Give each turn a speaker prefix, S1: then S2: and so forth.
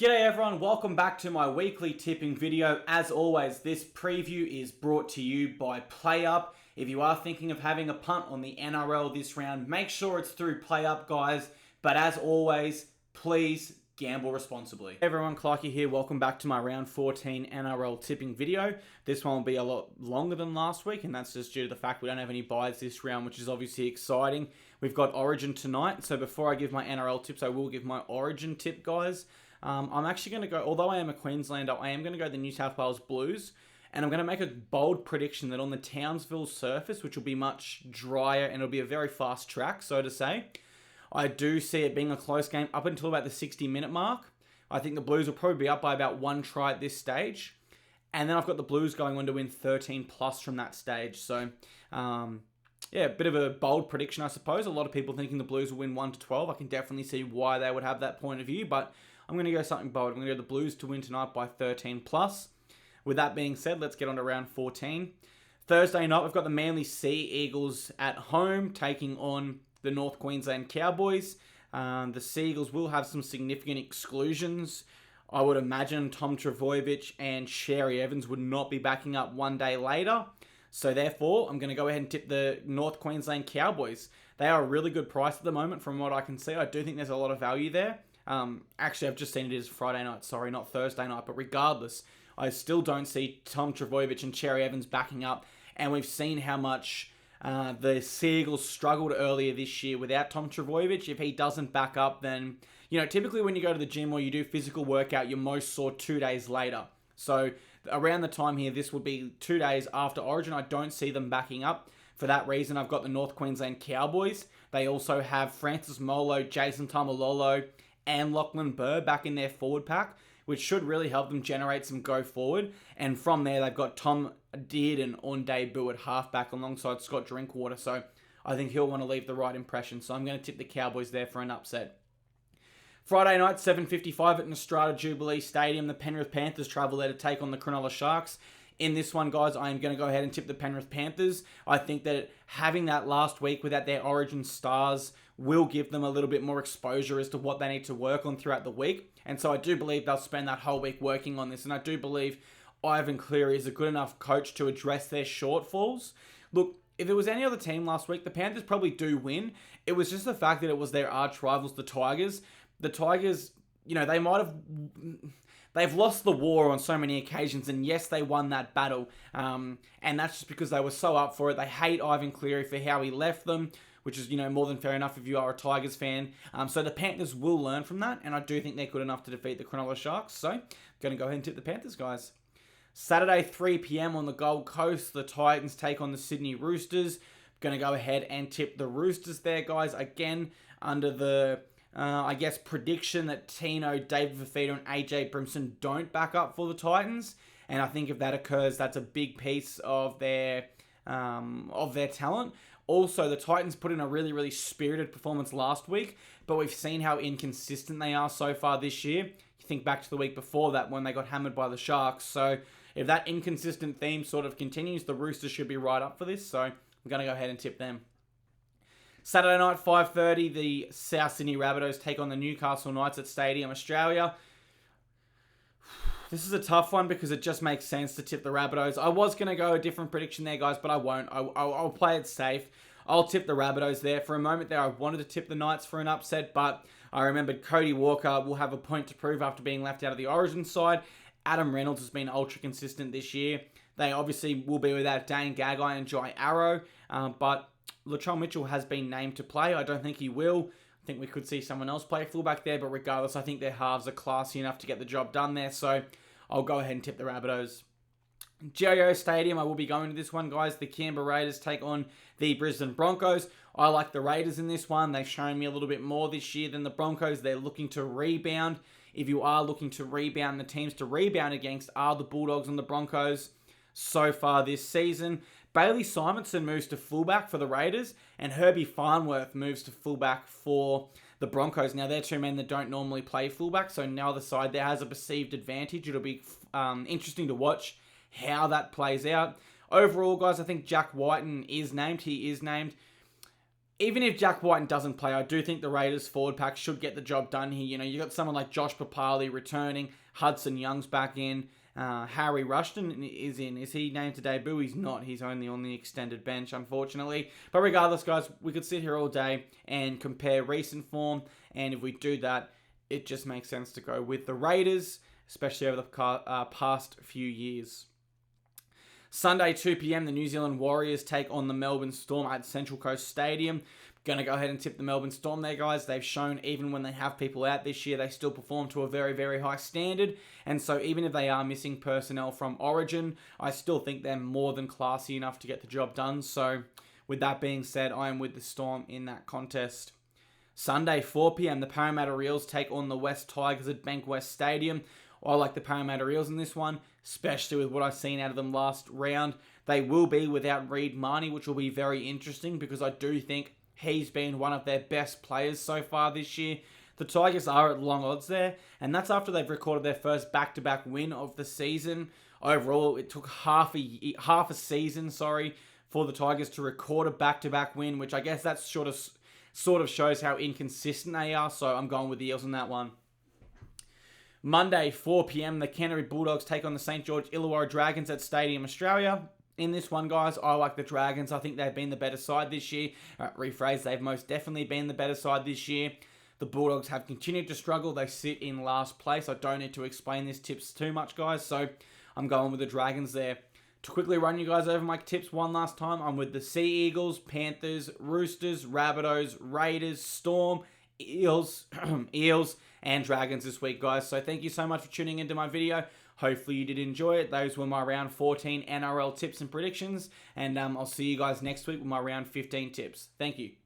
S1: G'day everyone, welcome back to my weekly tipping video. As always, this preview is brought to you by PlayUp. If you are thinking of having a punt on the NRL this round, make sure it's through PlayUp, guys. But as always, please gamble responsibly. Hey everyone, Clarky here. Welcome back to my round 14 NRL tipping video. This one will be a lot longer than last week, and that's just due to the fact we don't have any buys this round, which is obviously exciting. We've got Origin tonight, so before I give my NRL tips, I will give my Origin tip, guys. I'm actually going to go, although I am a Queenslander, I am going to go the New South Wales Blues. And I'm going to make a bold prediction that on the Townsville surface, which will be much drier and it'll be a very fast track, so to say, I do see it being a close game up until about the 60-minute mark. I think the Blues will probably be up by about one try at this stage. And then I've got the Blues going on to win 13 plus from that stage. So, yeah, a bit of a bold prediction, I suppose. A lot of people thinking the Blues will win 1-12. I can definitely see why they would have that point of view, but I'm going to go something bold. I'm going to go the Blues to win tonight by 13 plus. With that being said, let's get on to round 14. Thursday night, we've got the Manly Sea Eagles at home taking on the North Queensland Cowboys. The Sea Eagles will have some significant exclusions. I would imagine Tom Trbojevic and Sherry Evans would not be backing up one day later. So therefore, I'm going to go ahead and tip the North Queensland Cowboys. They are a really good price at the moment from what I can see. I do think there's a lot of value there. Actually, I've just seen it is Friday night, sorry, not Thursday night. But regardless, I still don't see Tom Trbojevic and Cherry Evans backing up. And we've seen how much the Sea Eagles struggled earlier this year without Tom Trbojevic. If he doesn't back up, then, typically when you go to the gym or you do physical workout, you're most sore 2 days later. So around the time here, this would be 2 days after Origin. I don't see them backing up. For that reason, I've got the North Queensland Cowboys. They also have Francis Molo, Jason Tamalolo, and Lachlan Burr back in their forward pack, which should really help them generate some go forward. And from there, they've got Tom Dearden on debut at halfback alongside Scott Drinkwater. So I think he'll want to leave the right impression. So I'm going to tip the Cowboys there for an upset. Friday night, 7:55 at Nostrada Jubilee Stadium. The Penrith Panthers travel there to take on the Cronulla Sharks. In this one, guys, I am going to go ahead and tip the Penrith Panthers. I think that having that last week without their Origin stars will give them a little bit more exposure as to what they need to work on throughout the week. And so I do believe they'll spend that whole week working on this. And I do believe Ivan Cleary is a good enough coach to address their shortfalls. Look, if it was any other team last week, the Panthers probably do win. It was just the fact that it was their arch rivals, the Tigers. The Tigers, they might have... They've lost the war on so many occasions, and yes, they won that battle. And that's just because they were so up for it. They hate Ivan Cleary for how he left them, which is, more than fair enough if you are a Tigers fan. So the Panthers will learn from that, and I do think they're good enough to defeat the Cronulla Sharks. So, going to go ahead and tip the Panthers, guys. Saturday, 3 p.m. on the Gold Coast, the Titans take on the Sydney Roosters. Going to go ahead and tip the Roosters there, guys. Again, under the... prediction that Tino, David Fafita, and AJ Brimson don't back up for the Titans. And I think if that occurs, that's a big piece of their talent. Also, the Titans put in a really, really spirited performance last week, but we've seen how inconsistent they are so far this year. You think back to the week before that when they got hammered by the Sharks. So if that inconsistent theme sort of continues, the Roosters should be right up for this. So I'm going to go ahead and tip them. Saturday night, 5:30, the South Sydney Rabbitohs take on the Newcastle Knights at Stadium Australia. This is a tough one because it just makes sense to tip the Rabbitohs. I was going to go a different prediction there, guys, but I won't. I'll play it safe. I'll tip the Rabbitohs there. For a moment there, I wanted to tip the Knights for an upset, but I remembered Cody Walker will have a point to prove after being left out of the Origin side. Adam Reynolds has been ultra consistent this year. They obviously will be without Dane Gagai and Jai Arrow, but Latrell Mitchell has been named to play. I don't think he will. I think we could see someone else play fullback there, but regardless, I think their halves are classy enough to get the job done there, so I'll go ahead and tip the Rabbitohs. GIO Stadium, I will be going to this one, guys. The Canberra Raiders take on the Brisbane Broncos. I like the Raiders in this one. They've shown me a little bit more this year than the Broncos. They're looking to rebound. If you are looking to rebound, the teams to rebound against are the Bulldogs and the Broncos so far this season. Bailey Simonson moves to fullback for the Raiders, and Herbie Farnworth moves to fullback for the Broncos. Now, they're two men that don't normally play fullback, so neither side there has a perceived advantage. It'll be interesting to watch how that plays out. Overall, guys, I think Jack Whiten is named. He is named. even if Jack White doesn't play, I do think the Raiders forward pack should get the job done here. You know, you got someone like Josh Papali returning, Hudson Young's back in, Harry Rushton is in. Is he named to debut? He's not. He's only on the extended bench, unfortunately. But regardless, guys, we could sit here all day and compare recent form, and if we do that, it just makes sense to go with the Raiders, especially over the past few years. Sunday, 2 p.m, the New Zealand Warriors take on the Melbourne Storm at Central Coast Stadium. Going to go ahead and tip the Melbourne Storm there, guys. They've shown even when they have people out this year, they still perform to a very, very high standard. And so even if they are missing personnel from Origin, I still think they're more than classy enough to get the job done. So with that being said, I am with the Storm in that contest. Sunday, 4 p.m, the Parramatta Eels take on the West Tigers at Bankwest Stadium. I like the Parramatta Eels in this one, especially with what I've seen out of them last round. They will be without Reed Mahoney, which will be very interesting because I do think he's been one of their best players so far this year. The Tigers are at long odds there, and that's after they've recorded their first back-to-back win of the season. Overall, it took half a season, for the Tigers to record a back-to-back win, which I guess that sort of shows how inconsistent they are, so I'm going with the Eels on that one. Monday, 4 p.m, the Canterbury Bulldogs take on the St. George Illawarra Dragons at Stadium Australia. In this one, guys, I like the Dragons. I think they've been the better side this year. They've most definitely been the better side this year. The Bulldogs have continued to struggle. They sit in last place. I don't need to explain these tips too much, guys, so I'm going with the Dragons there. To quickly run you guys over my tips one last time, I'm with the Sea Eagles, Panthers, Roosters, Rabbitohs, Raiders, Storm, Eels, and Dragons this week, guys. So thank you so much for tuning into my video. Hopefully you did enjoy it. Those were my round 14 NRL tips and predictions, and I'll see you guys next week with my round 15 tips. Thank you.